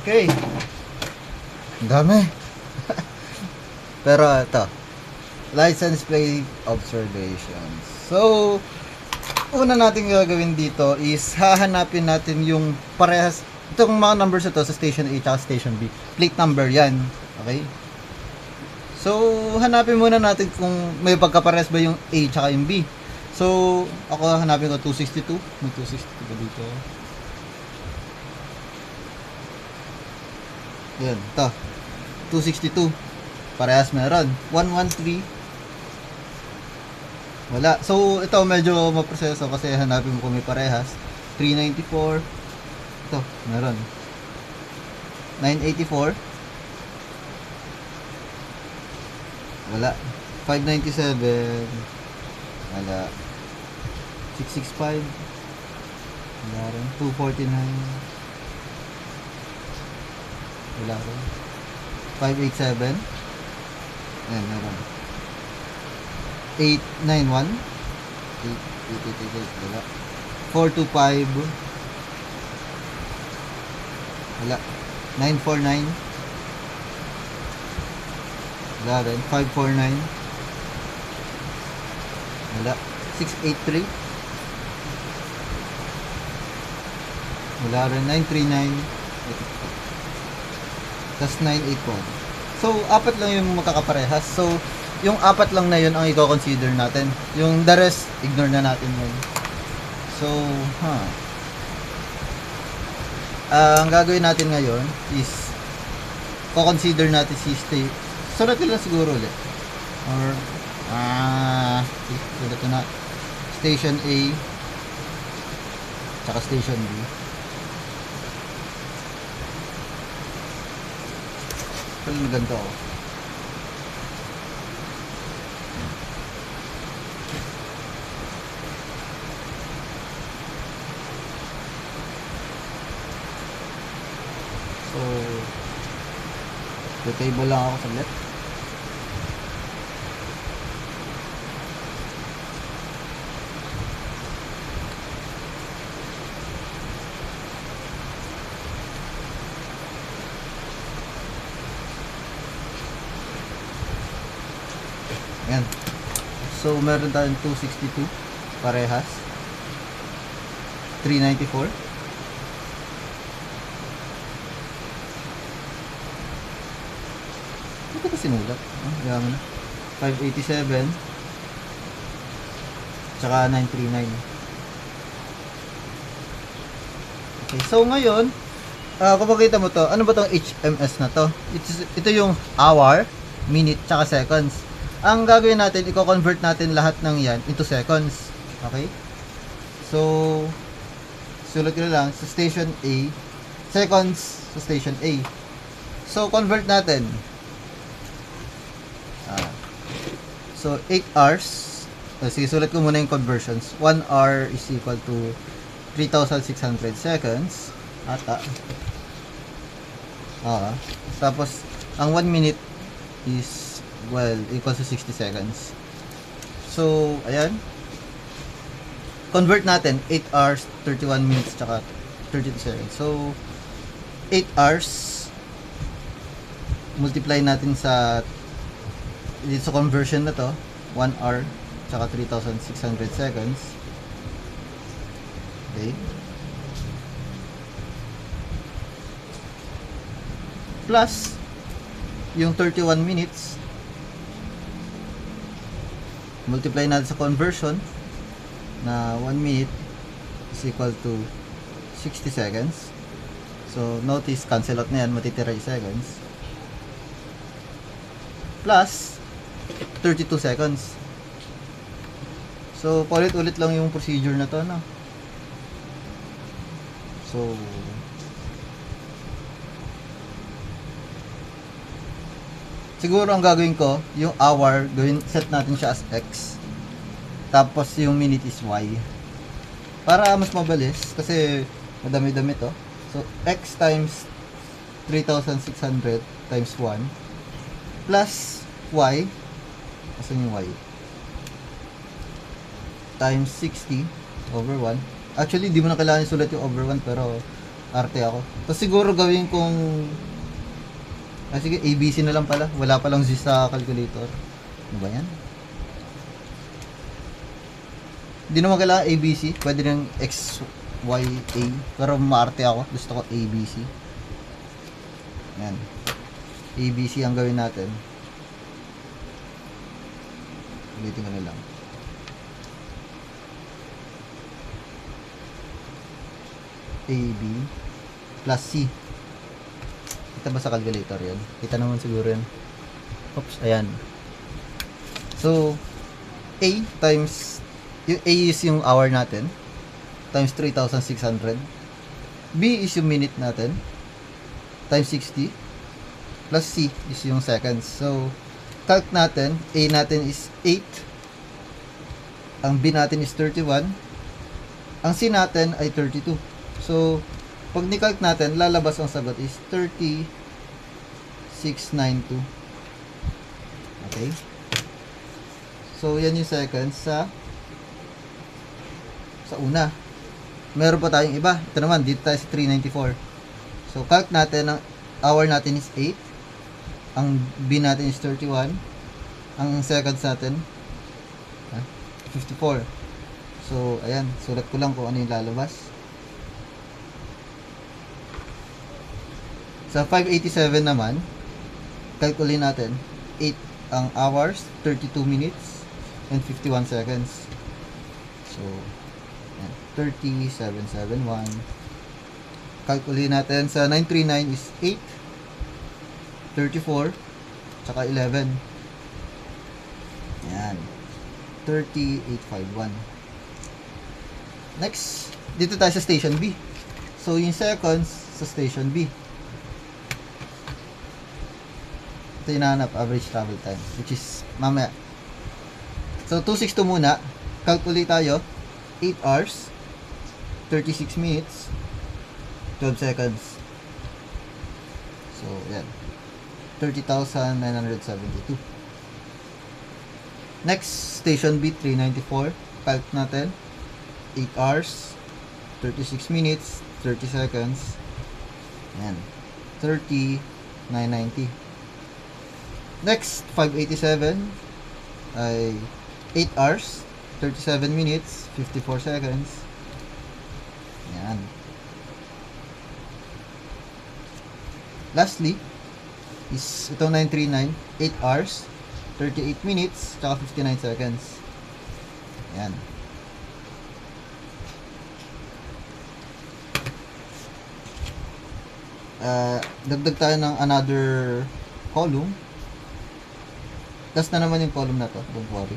Okay. Ang dami. Pero ito. License plate observations. So, una natin gagawin dito is hahanapin natin yung parehas. Itong mga numbers ito sa station A at station B. Plate number yan. Okay? So, hanapin muna natin kung may pagkaparehas ba yung A at yung B. So, ako hanapin ko 262. May 262 ba dito? Yan, ito. 262. Parehas meron. 113. Wala. So, ito medyo maproseso kasi hanapin mo kung may parehas. 394. Ito, meron. 984. Wala. 597. Wala. 665. Wala rin. 249. Wala rin. 587. Ayan, meron. 891. 888. Wala. 425. Wala. 949. Wala rin. 549. Wala. 683. Wala rin. 939. Tapos 981. So, apat lang yung magkakaparehas. So, yung apat lang na yun ang i-consider natin. Yung the rest, ignore na natin yun. So, ang gagawin natin ngayon is co-consider natin si sulat ko lang siguro ulit. Or, sulat ko na. Station A tsaka Station B. Pag ganito ako. So, table lang ako saglit. Ayan. So, meron tayong 262 parehas. 394. Ito ba sinulat? Ayan. 587. Tsaka 939. Okay. So, ngayon, kung makita mo to, ano ba tong HMS na to? Ito yung hour, minute, tsaka seconds. Ang gagawin natin, i-convert natin lahat ng yan into seconds. Okay? So, sulat ko na lang sa station A, seconds sa station A. So, convert natin. So, 8 hours. Sige, sulat ko muna yung conversions. 1 hour is equal to 3,600 seconds. Ata. Tapos, ang 1 minute is equals to 60 seconds. So, ayan. Convert natin 8 hours, 31 minutes, tsaka 32 seconds. So, 8 hours multiply natin dito sa conversion na to, 1 hour tsaka 3,600 seconds. Okay. Plus yung 31 minutes multiply natin sa conversion na 1 minute is equal to 60 seconds. So, notice, cancel out na yan, matitira yung seconds. Plus 32 seconds. So, paulit-ulit lang yung procedure na to, no? So, siguro ang gagawin ko, yung hour, set natin siya as X. Tapos yung minute is Y. Para mas mabilis, kasi madami-dami to. So, X times 3,600 times 1 plus Y. Asan yung Y? Times 60 over 1. Actually, di mo na kailangan isulat yung over 1, pero arte ako. Tapos siguro gawin kong sige, ABC na lang pala. Wala palang Z sa calculator. Ano ba yan? Hindi naman kailangan ABC. Pwede rin X, Y, A. Pero maarte ako. Gusto ko ABC. Yan. ABC ang gawin natin. Ulitin ko na lang. AB plus C. Kita ba sa calculator yan? Kita naman siguro yan. Oops, ayan. So, A times, yung A is yung hour natin, times 3,600. B is yung minute natin, times 60, plus C is yung seconds. So, calc natin, A natin is 8, ang B natin is 31, ang C natin ay 32. So, pag ni-calc natin, lalabas ang sagot is 30,692. Okay? So, yan yung seconds sa una. Meron pa tayong iba. Ito naman, dito tayo sa 394. So, calc natin, ang hour natin is 8. Ang B natin is 31. Ang seconds natin, 54. So, ayan. Sulat ko lang kung ano yung lalabas. Sa 587 naman, calculate natin, 8 ang hours, 32 minutes, and 51 seconds. So, 3771. Calculate natin sa 939 is 8, 34, tsaka 11. Yan. 3851. Next, dito tayo sa station B. So, yung seconds sa station B. Ito yung nahanap, average travel time, which is mamaya. So, 262 muna. Calculate tayo. 8 hours, 36 minutes, 12 seconds. So, yan. 30,972. Next, station B, 394. Calc natin. 8 hours, 36 minutes, 30 seconds. Yan. 30,990. Next, 587 ay 8 hours, 37 minutes, 54 seconds. Yan. Lastly, is itong 939, 8 hours, 38 minutes, tsaka 59 seconds. Yan. Dagdag tayo ng another column. Last na naman yung column na to, don't worry.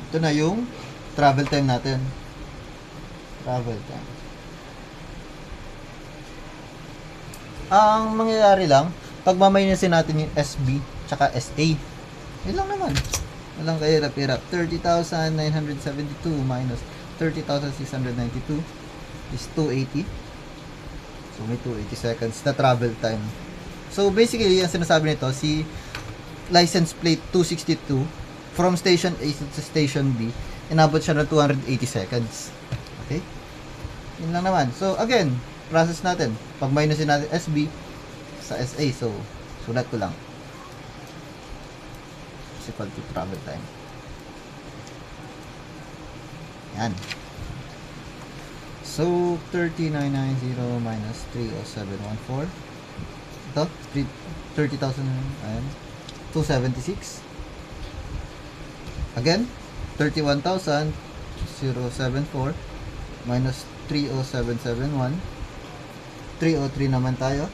Ito na yung travel time natin. Travel time. Ang mangyayari lang, pagmamaynasin natin yung SB tsaka SA. Yun lang naman. Walang kahirap-hirap. 30,972 minus 30,692 is 280. So, may 280 seconds na travel time. So, basically, ang sinasabi nito, si license plate 262 from station A to station B, inabot siya ng 280 seconds. Okay? Yun lang naman. So, again, process natin. Pag minusin natin SB sa SA, so, sulat ko lang. Is equal to travel time. Yan. So, 3990 minus 30714. Ito, 30,000, ayan, 276. Again, 31,074 minus 30771. 303 naman tayo.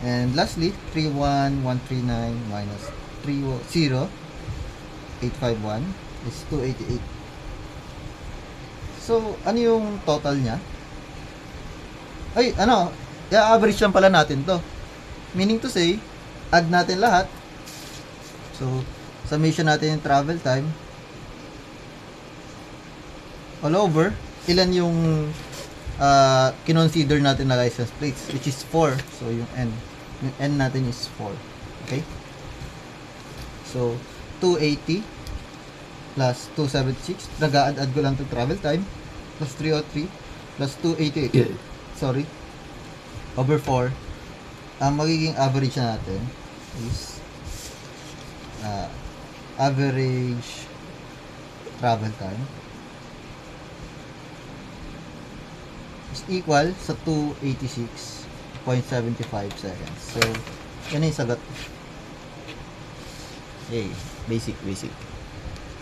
And lastly, 31139 minus 30851 is 288. So, ano yung total niya? Ay, ano, i-average lang pala natin to. Meaning to say, add natin lahat. So, summation natin yung travel time. All over, ilan yung kinonsider natin na license plates, which is 4. So, yung N natin is 4. Okay? So, 280 plus 276. Nag-a-add ko lang to travel time plus 303 plus 288. Yeah. Sorry. Over 4. Ang magiging average natin is average travel time is equal sa 286.75 seconds. So, yan yung sagot. Yay. Basic.